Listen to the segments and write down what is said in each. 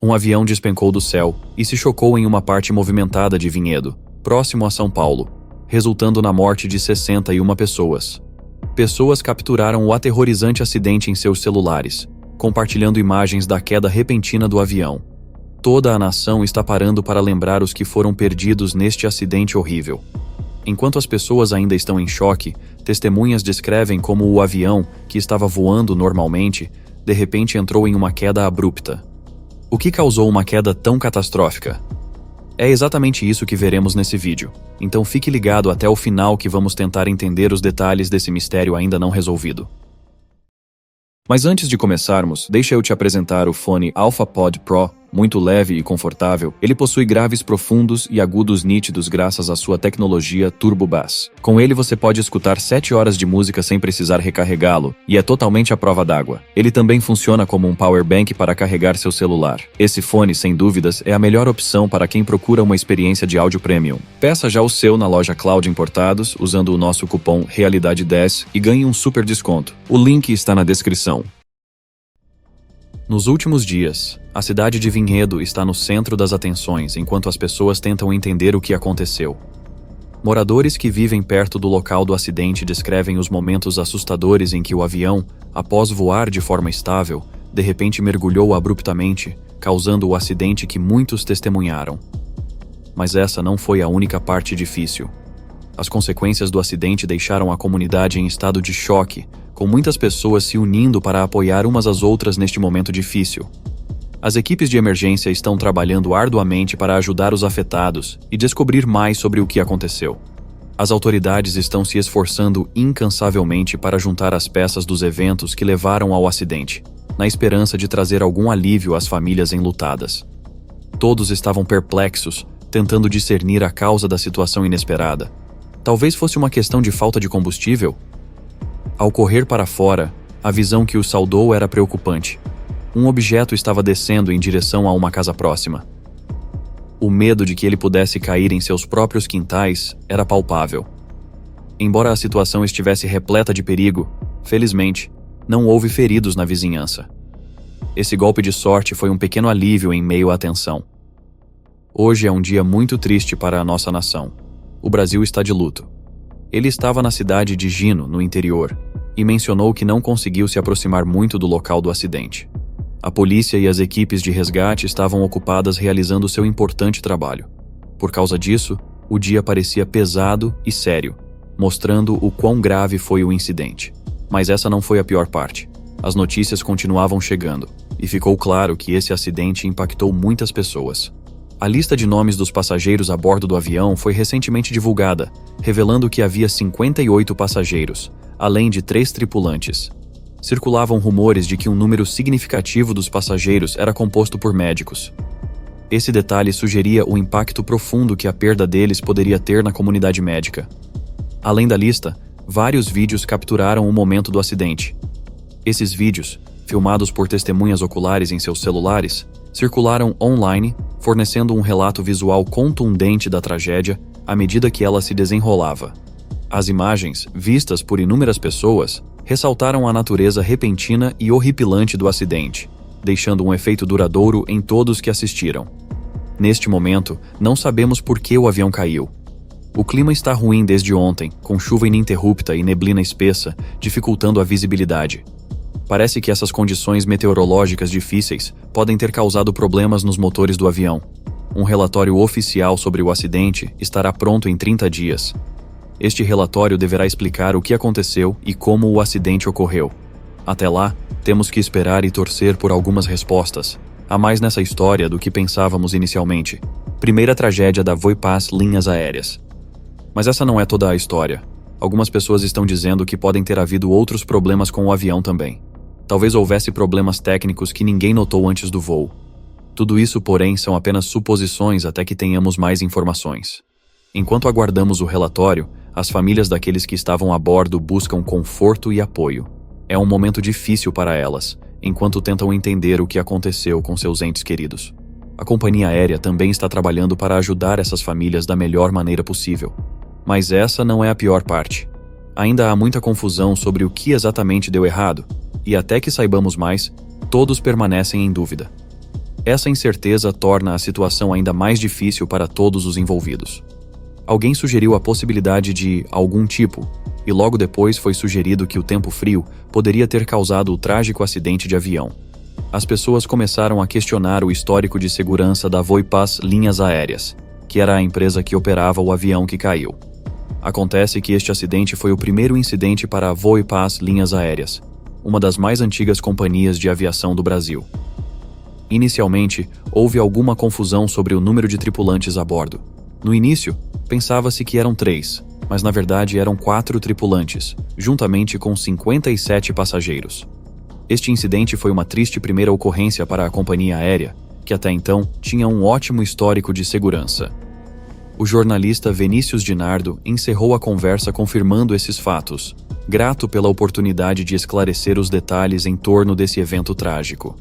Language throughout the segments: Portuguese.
Um avião despencou do céu e se chocou em uma parte movimentada de Vinhedo, próximo a São Paulo, resultando na morte de 61 pessoas. Pessoas capturaram o aterrorizante acidente em seus celulares, compartilhando imagens da queda repentina do avião. Toda a nação está parando para lembrar os que foram perdidos neste acidente horrível. Enquanto as pessoas ainda estão em choque, testemunhas descrevem como o avião, que estava voando normalmente, de repente entrou em uma queda abrupta. O que causou uma queda tão catastrófica? É exatamente isso que veremos nesse vídeo, então fique ligado até o final que vamos tentar entender os detalhes desse mistério ainda não resolvido. Mas antes de começarmos, deixa eu te apresentar o fone AlphaPod Pro. Muito leve e confortável, ele possui graves profundos e agudos nítidos graças à sua tecnologia Turbo Bass. Com ele você pode escutar 7 horas de música sem precisar recarregá-lo, e é totalmente à prova d'água. Ele também funciona como um power bank para carregar seu celular. Esse fone, sem dúvidas, é a melhor opção para quem procura uma experiência de áudio premium. Peça já o seu na loja Cloud Importados, usando o nosso cupom Realidade10 e ganhe um super desconto. O link está na descrição. Nos últimos dias, a cidade de Vinhedo está no centro das atenções enquanto as pessoas tentam entender o que aconteceu. Moradores que vivem perto do local do acidente descrevem os momentos assustadores em que o avião, após voar de forma estável, de repente mergulhou abruptamente, causando o acidente que muitos testemunharam. Mas essa não foi a única parte difícil. As consequências do acidente deixaram a comunidade em estado de choque, com muitas pessoas se unindo para apoiar umas às outras neste momento difícil. As equipes de emergência estão trabalhando arduamente para ajudar os afetados e descobrir mais sobre o que aconteceu. As autoridades estão se esforçando incansavelmente para juntar as peças dos eventos que levaram ao acidente, na esperança de trazer algum alívio às famílias enlutadas. Todos estavam perplexos, tentando discernir a causa da situação inesperada. Talvez fosse uma questão de falta de combustível? Ao correr para fora, a visão que o saudou era preocupante. Um objeto estava descendo em direção a uma casa próxima. O medo de que ele pudesse cair em seus próprios quintais era palpável. Embora a situação estivesse repleta de perigo, felizmente, não houve feridos na vizinhança. Esse golpe de sorte foi um pequeno alívio em meio à tensão. Hoje é um dia muito triste para a nossa nação. O Brasil está de luto. Ele estava na cidade de Gino, no interior, e mencionou que não conseguiu se aproximar muito do local do acidente. A polícia e as equipes de resgate estavam ocupadas realizando seu importante trabalho. Por causa disso, o dia parecia pesado e sério, mostrando o quão grave foi o incidente. Mas essa não foi a pior parte. As notícias continuavam chegando, e ficou claro que esse acidente impactou muitas pessoas. A lista de nomes dos passageiros a bordo do avião foi recentemente divulgada, revelando que havia 58 passageiros, além de 3 tripulantes. Circulavam rumores de que um número significativo dos passageiros era composto por médicos. Esse detalhe sugeria o impacto profundo que a perda deles poderia ter na comunidade médica. Além da lista, vários vídeos capturaram o momento do acidente. Esses vídeos, filmados por testemunhas oculares em seus celulares, circularam online, fornecendo um relato visual contundente da tragédia à medida que ela se desenrolava. As imagens, vistas por inúmeras pessoas, ressaltaram a natureza repentina e horripilante do acidente, deixando um efeito duradouro em todos que assistiram. Neste momento, não sabemos por que o avião caiu. O clima está ruim desde ontem, com chuva ininterrupta e neblina espessa, dificultando a visibilidade. Parece que essas condições meteorológicas difíceis podem ter causado problemas nos motores do avião. Um relatório oficial sobre o acidente estará pronto em 30 dias. Este relatório deverá explicar o que aconteceu e como o acidente ocorreu. Até lá, temos que esperar e torcer por algumas respostas. Há mais nessa história do que pensávamos inicialmente. Primeira tragédia da Voipaz Linhas Aéreas. Mas essa não é toda a história. Algumas pessoas estão dizendo que podem ter havido outros problemas com o avião também. Talvez houvesse problemas técnicos que ninguém notou antes do voo. Tudo isso, porém, são apenas suposições até que tenhamos mais informações. Enquanto aguardamos o relatório, as famílias daqueles que estavam a bordo buscam conforto e apoio. É um momento difícil para elas, enquanto tentam entender o que aconteceu com seus entes queridos. A companhia aérea também está trabalhando para ajudar essas famílias da melhor maneira possível. Mas essa não é a pior parte. Ainda há muita confusão sobre o que exatamente deu errado, e até que saibamos mais, todos permanecem em dúvida. Essa incerteza torna a situação ainda mais difícil para todos os envolvidos. Alguém sugeriu a possibilidade de algum tipo, e logo depois foi sugerido que o tempo frio poderia ter causado o trágico acidente de avião. As pessoas começaram a questionar o histórico de segurança da Voipass Linhas Aéreas, que era a empresa que operava o avião que caiu. Acontece que este acidente foi o primeiro incidente para a Voipass Linhas Aéreas, uma das mais antigas companhias de aviação do Brasil. Inicialmente, houve alguma confusão sobre o número de tripulantes a bordo. No início, pensava-se que eram 3, mas na verdade eram 4 tripulantes, juntamente com 57 passageiros. Este incidente foi uma triste primeira ocorrência para a companhia aérea, que até então tinha um ótimo histórico de segurança. O jornalista Vinícius Dinardo encerrou a conversa confirmando esses fatos, grato pela oportunidade de esclarecer os detalhes em torno desse evento trágico.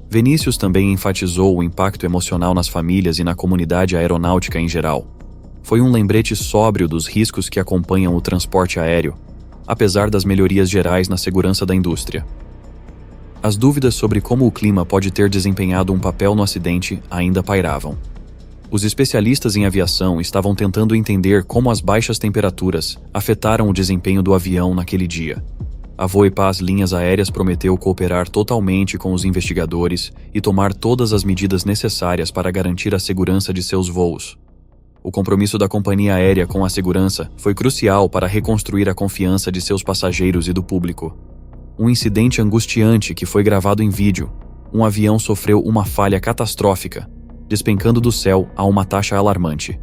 Vinícius também enfatizou o impacto emocional nas famílias e na comunidade aeronáutica em geral. Foi um lembrete sóbrio dos riscos que acompanham o transporte aéreo, apesar das melhorias gerais na segurança da indústria. As dúvidas sobre como o clima pode ter desempenhado um papel no acidente ainda pairavam. Os especialistas em aviação estavam tentando entender como as baixas temperaturas afetaram o desempenho do avião naquele dia. A Voipass Linhas Aéreas prometeu cooperar totalmente com os investigadores e tomar todas as medidas necessárias para garantir a segurança de seus voos. O compromisso da companhia aérea com a segurança foi crucial para reconstruir a confiança de seus passageiros e do público. Um incidente angustiante que foi gravado em vídeo. Um avião sofreu uma falha catastrófica, despencando do céu a uma taxa alarmante.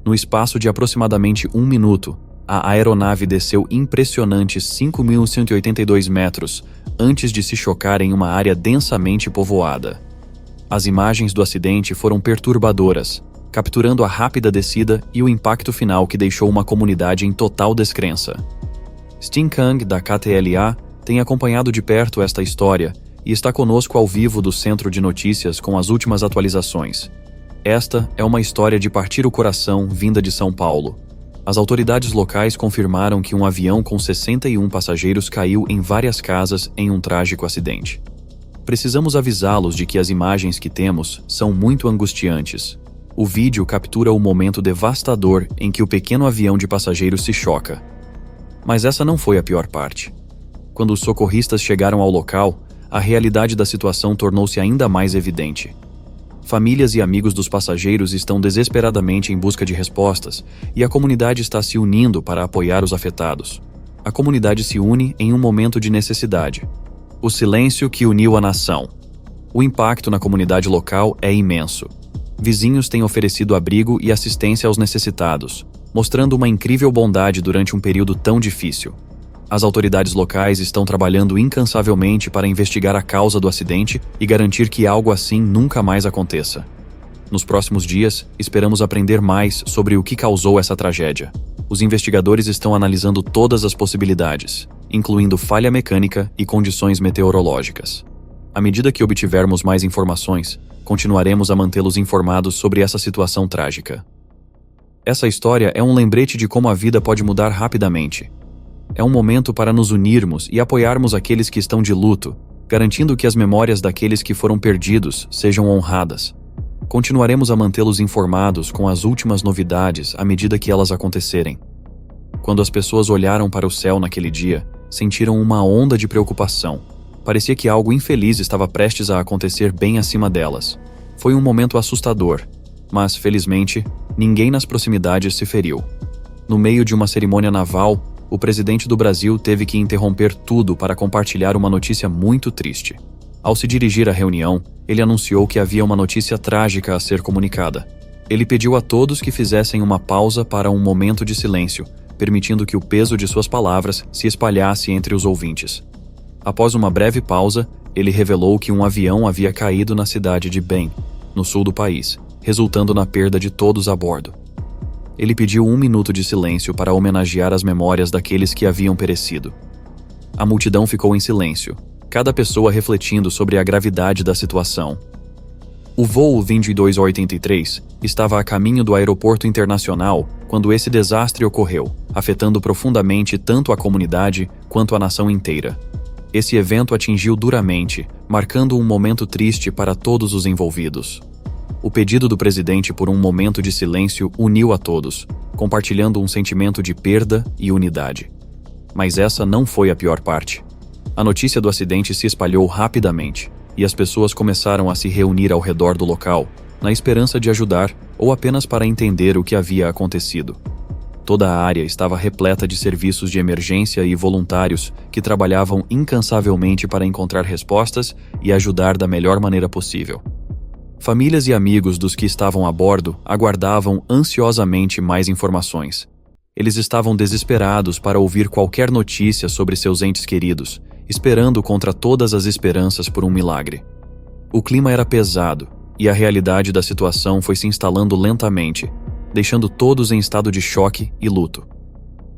No espaço de aproximadamente 1 minuto, a aeronave desceu impressionantes 5.182 metros antes de se chocar em uma área densamente povoada. As imagens do acidente foram perturbadoras, capturando a rápida descida e o impacto final que deixou uma comunidade em total descrença. Stin Kang, da KTLA, tem acompanhado de perto esta história e está conosco ao vivo do Centro de Notícias com as últimas atualizações. Esta é uma história de partir o coração vinda de São Paulo. As autoridades locais confirmaram que um avião com 61 passageiros caiu em várias casas em um trágico acidente. Precisamos avisá-los de que as imagens que temos são muito angustiantes. O vídeo captura o momento devastador em que o pequeno avião de passageiros se choca. Mas essa não foi a pior parte. Quando os socorristas chegaram ao local, a realidade da situação tornou-se ainda mais evidente. Famílias e amigos dos passageiros estão desesperadamente em busca de respostas e a comunidade está se unindo para apoiar os afetados. A comunidade se une em um momento de necessidade. O silêncio que uniu a nação. O impacto na comunidade local é imenso. Vizinhos têm oferecido abrigo e assistência aos necessitados, mostrando uma incrível bondade durante um período tão difícil. As autoridades locais estão trabalhando incansavelmente para investigar a causa do acidente e garantir que algo assim nunca mais aconteça. Nos próximos dias, esperamos aprender mais sobre o que causou essa tragédia. Os investigadores estão analisando todas as possibilidades, incluindo falha mecânica e condições meteorológicas. À medida que obtivermos mais informações, continuaremos a mantê-los informados sobre essa situação trágica. Essa história é um lembrete de como a vida pode mudar rapidamente. É um momento para nos unirmos e apoiarmos aqueles que estão de luto, garantindo que as memórias daqueles que foram perdidos sejam honradas. Continuaremos a mantê-los informados com as últimas novidades à medida que elas acontecerem. Quando as pessoas olharam para o céu naquele dia, sentiram uma onda de preocupação. Parecia que algo infeliz estava prestes a acontecer bem acima delas. Foi um momento assustador, mas, felizmente, ninguém nas proximidades se feriu. No meio de uma cerimônia naval, o presidente do Brasil teve que interromper tudo para compartilhar uma notícia muito triste. Ao se dirigir à reunião, ele anunciou que havia uma notícia trágica a ser comunicada. Ele pediu a todos que fizessem uma pausa para um momento de silêncio, permitindo que o peso de suas palavras se espalhasse entre os ouvintes. Após uma breve pausa, ele revelou que um avião havia caído na cidade de Ben, no sul do país, resultando na perda de todos a bordo. Ele pediu 1 minuto de silêncio para homenagear as memórias daqueles que haviam perecido. A multidão ficou em silêncio, cada pessoa refletindo sobre a gravidade da situação. O voo 2283 estava a caminho do aeroporto internacional quando esse desastre ocorreu, afetando profundamente tanto a comunidade quanto a nação inteira. Esse evento atingiu duramente, marcando um momento triste para todos os envolvidos. O pedido do presidente por um momento de silêncio uniu a todos, compartilhando um sentimento de perda e unidade. Mas essa não foi a pior parte. A notícia do acidente se espalhou rapidamente, e as pessoas começaram a se reunir ao redor do local, na esperança de ajudar ou apenas para entender o que havia acontecido. Toda a área estava repleta de serviços de emergência e voluntários que trabalhavam incansavelmente para encontrar respostas e ajudar da melhor maneira possível. Famílias e amigos dos que estavam a bordo aguardavam ansiosamente mais informações. Eles estavam desesperados para ouvir qualquer notícia sobre seus entes queridos, esperando contra todas as esperanças por um milagre. O clima era pesado, e a realidade da situação foi se instalando lentamente, deixando todos em estado de choque e luto.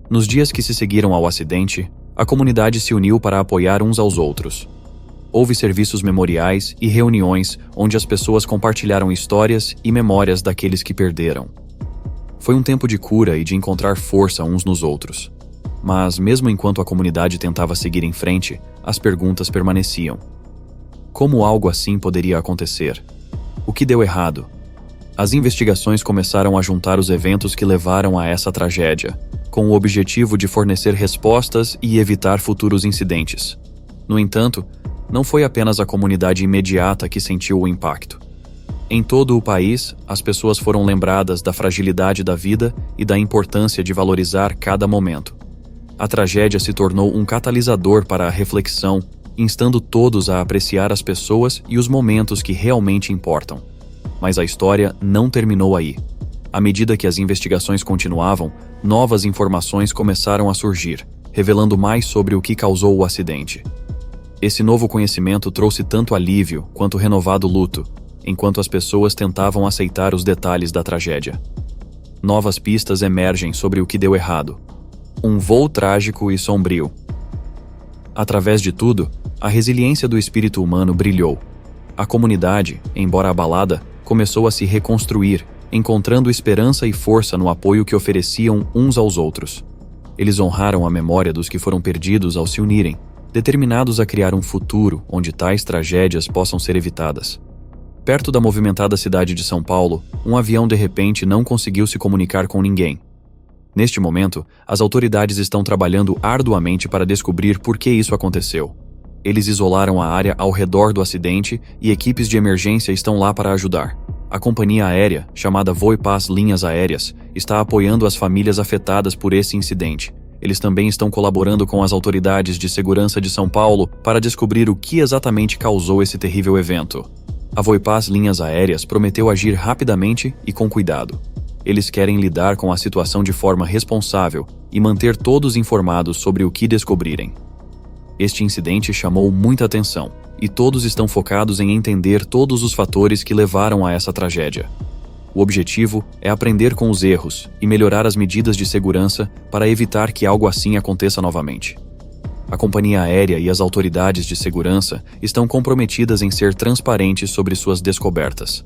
Nos dias que se seguiram ao acidente, a comunidade se uniu para apoiar uns aos outros. Houve serviços memoriais e reuniões onde as pessoas compartilharam histórias e memórias daqueles que perderam. Foi um tempo de cura e de encontrar força uns nos outros. Mas, mesmo enquanto a comunidade tentava seguir em frente, as perguntas permaneciam. Como algo assim poderia acontecer? O que deu errado? As investigações começaram a juntar os eventos que levaram a essa tragédia, com o objetivo de fornecer respostas e evitar futuros incidentes. No entanto, não foi apenas a comunidade imediata que sentiu o impacto. Em todo o país, as pessoas foram lembradas da fragilidade da vida e da importância de valorizar cada momento. A tragédia se tornou um catalisador para a reflexão, instando todos a apreciar as pessoas e os momentos que realmente importam. Mas a história não terminou aí. À medida que as investigações continuavam, novas informações começaram a surgir, revelando mais sobre o que causou o acidente. Esse novo conhecimento trouxe tanto alívio quanto renovado luto, enquanto as pessoas tentavam aceitar os detalhes da tragédia. Novas pistas emergem sobre o que deu errado. Um voo trágico e sombrio. Através de tudo, a resiliência do espírito humano brilhou. A comunidade, embora abalada, começou a se reconstruir, encontrando esperança e força no apoio que ofereciam uns aos outros. Eles honraram a memória dos que foram perdidos ao se unirem, determinados a criar um futuro onde tais tragédias possam ser evitadas. Perto da movimentada cidade de São Paulo, um avião de repente não conseguiu se comunicar com ninguém. Neste momento, as autoridades estão trabalhando arduamente para descobrir por que isso aconteceu. Eles isolaram a área ao redor do acidente e equipes de emergência estão lá para ajudar. A companhia aérea, chamada Voipaz Linhas Aéreas, está apoiando as famílias afetadas por esse incidente. Eles também estão colaborando com as autoridades de segurança de São Paulo para descobrir o que exatamente causou esse terrível evento. A Voipaz Linhas Aéreas prometeu agir rapidamente e com cuidado. Eles querem lidar com a situação de forma responsável e manter todos informados sobre o que descobrirem. Este incidente chamou muita atenção, e todos estão focados em entender todos os fatores que levaram a essa tragédia. O objetivo é aprender com os erros e melhorar as medidas de segurança para evitar que algo assim aconteça novamente. A companhia aérea e as autoridades de segurança estão comprometidas em ser transparentes sobre suas descobertas.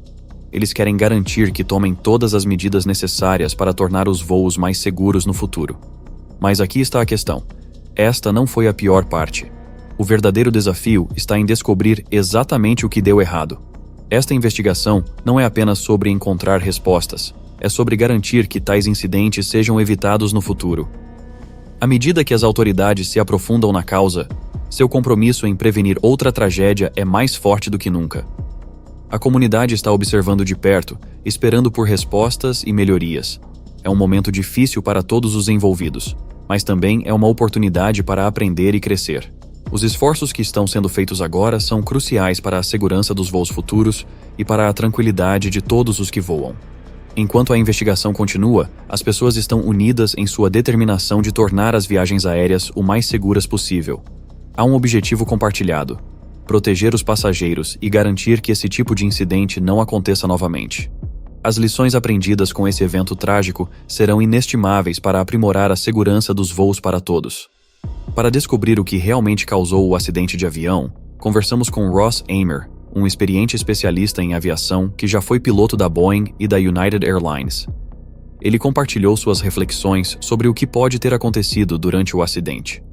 Eles querem garantir que tomem todas as medidas necessárias para tornar os voos mais seguros no futuro. Mas aqui está a questão. Esta não foi a pior parte. O verdadeiro desafio está em descobrir exatamente o que deu errado. Esta investigação não é apenas sobre encontrar respostas, é sobre garantir que tais incidentes sejam evitados no futuro. À medida que as autoridades se aprofundam na causa, seu compromisso em prevenir outra tragédia é mais forte do que nunca. A comunidade está observando de perto, esperando por respostas e melhorias. É um momento difícil para todos os envolvidos, mas também é uma oportunidade para aprender e crescer. Os esforços que estão sendo feitos agora são cruciais para a segurança dos voos futuros e para a tranquilidade de todos os que voam. Enquanto a investigação continua, as pessoas estão unidas em sua determinação de tornar as viagens aéreas o mais seguras possível. Há um objetivo compartilhado: proteger os passageiros e garantir que esse tipo de incidente não aconteça novamente. As lições aprendidas com esse evento trágico serão inestimáveis para aprimorar a segurança dos voos para todos. Para descobrir o que realmente causou o acidente de avião, conversamos com Ross Amer, um experiente especialista em aviação que já foi piloto da Boeing e da United Airlines. Ele compartilhou suas reflexões sobre o que pode ter acontecido durante o acidente.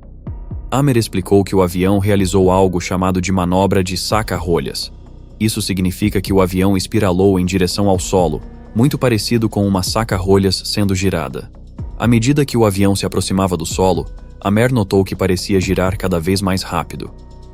Amer explicou que o avião realizou algo chamado de manobra de saca-rolhas. Isso significa que o avião espiralou em direção ao solo, muito parecido com uma saca-rolhas sendo girada. À medida que o avião se aproximava do solo, Amer notou que parecia girar cada vez mais rápido.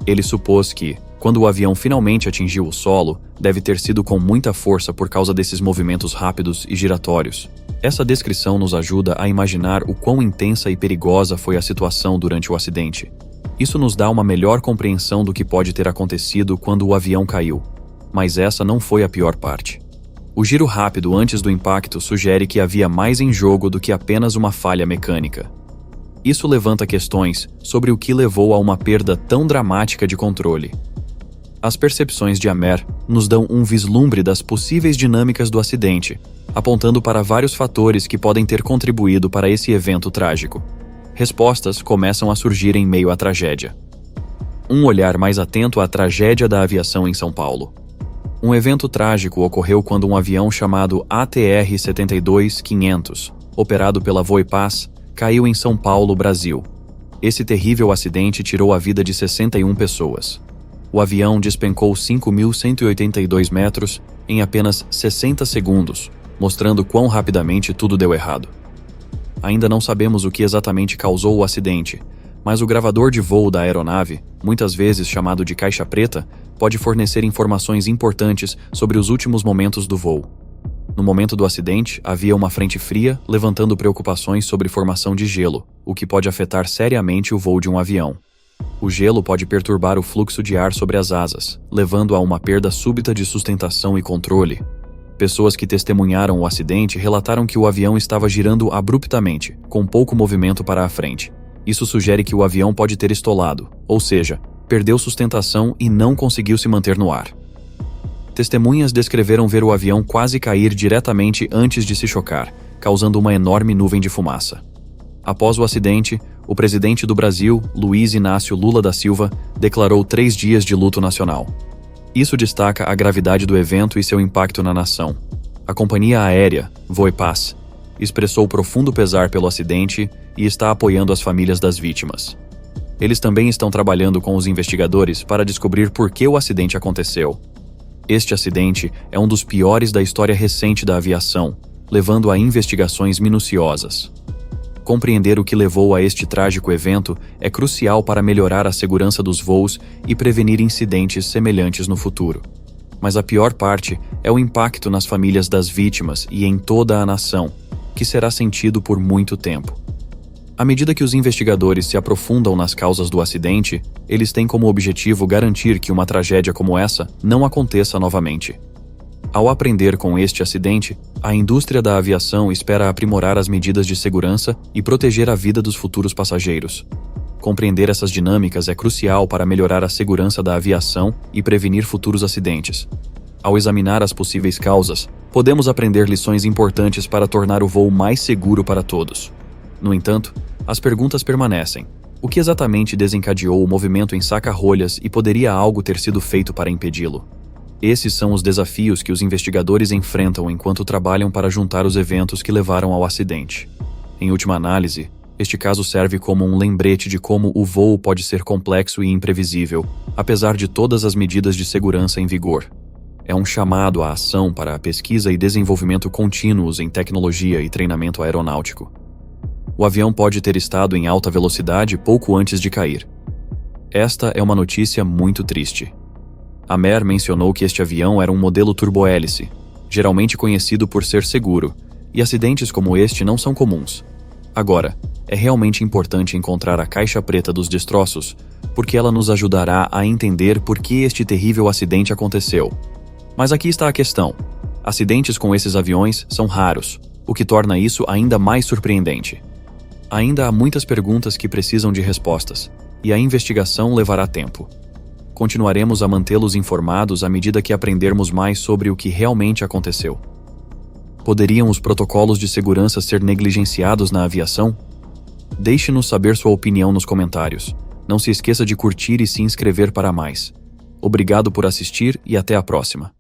Ele supôs que, quando o avião finalmente atingiu o solo, deve ter sido com muita força por causa desses movimentos rápidos e giratórios. Essa descrição nos ajuda a imaginar o quão intensa e perigosa foi a situação durante o acidente. Isso nos dá uma melhor compreensão do que pode ter acontecido quando o avião caiu. Mas essa não foi a pior parte. O giro rápido antes do impacto sugere que havia mais em jogo do que apenas uma falha mecânica. Isso levanta questões sobre o que levou a uma perda tão dramática de controle. As percepções de Amer nos dão um vislumbre das possíveis dinâmicas do acidente, apontando para vários fatores que podem ter contribuído para esse evento trágico. Respostas começam a surgir em meio à tragédia. Um olhar mais atento à tragédia da aviação em São Paulo. Um evento trágico ocorreu quando um avião chamado ATR-72-500, operado pela Voipaz, caiu em São Paulo, Brasil. Esse terrível acidente tirou a vida de 61 pessoas. O avião despencou 5.182 metros em apenas 60 segundos, mostrando quão rapidamente tudo deu errado. Ainda não sabemos o que exatamente causou o acidente, mas o gravador de voo da aeronave, muitas vezes chamado de caixa preta, pode fornecer informações importantes sobre os últimos momentos do voo. No momento do acidente, havia uma frente fria, levantando preocupações sobre formação de gelo, o que pode afetar seriamente o voo de um avião. O gelo pode perturbar o fluxo de ar sobre as asas, levando a uma perda súbita de sustentação e controle. Pessoas que testemunharam o acidente relataram que o avião estava girando abruptamente, com pouco movimento para a frente. Isso sugere que o avião pode ter estolado, ou seja, perdeu sustentação e não conseguiu se manter no ar. Testemunhas descreveram ver o avião quase cair diretamente antes de se chocar, causando uma enorme nuvem de fumaça. Após o acidente, o presidente do Brasil, Luiz Inácio Lula da Silva, declarou 3 dias de luto nacional. Isso destaca a gravidade do evento e seu impacto na nação. A companhia aérea, Voipaz, expressou profundo pesar pelo acidente e está apoiando as famílias das vítimas. Eles também estão trabalhando com os investigadores para descobrir por que o acidente aconteceu. Este acidente é um dos piores da história recente da aviação, levando a investigações minuciosas. Compreender o que levou a este trágico evento é crucial para melhorar a segurança dos voos e prevenir incidentes semelhantes no futuro. Mas a pior parte é o impacto nas famílias das vítimas e em toda a nação, que será sentido por muito tempo. À medida que os investigadores se aprofundam nas causas do acidente, eles têm como objetivo garantir que uma tragédia como essa não aconteça novamente. Ao aprender com este acidente, a indústria da aviação espera aprimorar as medidas de segurança e proteger a vida dos futuros passageiros. Compreender essas dinâmicas é crucial para melhorar a segurança da aviação e prevenir futuros acidentes. Ao examinar as possíveis causas, podemos aprender lições importantes para tornar o voo mais seguro para todos. No entanto, as perguntas permanecem. O que exatamente desencadeou o movimento em saca-rolhas e poderia algo ter sido feito para impedi-lo? Esses são os desafios que os investigadores enfrentam enquanto trabalham para juntar os eventos que levaram ao acidente. Em última análise, este caso serve como um lembrete de como o voo pode ser complexo e imprevisível, apesar de todas as medidas de segurança em vigor. É um chamado à ação para a pesquisa e desenvolvimento contínuos em tecnologia e treinamento aeronáutico. O avião pode ter estado em alta velocidade pouco antes de cair. Esta é uma notícia muito triste. Amer mencionou que este avião era um modelo turbohélice, geralmente conhecido por ser seguro, e acidentes como este não são comuns. Agora, é realmente importante encontrar a caixa preta dos destroços, porque ela nos ajudará a entender por que este terrível acidente aconteceu. Mas aqui está a questão. Acidentes com esses aviões são raros, o que torna isso ainda mais surpreendente. Ainda há muitas perguntas que precisam de respostas, e a investigação levará tempo. Continuaremos a mantê-los informados à medida que aprendermos mais sobre o que realmente aconteceu. Poderiam os protocolos de segurança ser negligenciados na aviação? Deixe-nos saber sua opinião nos comentários. Não se esqueça de curtir e se inscrever para mais. Obrigado por assistir e até a próxima.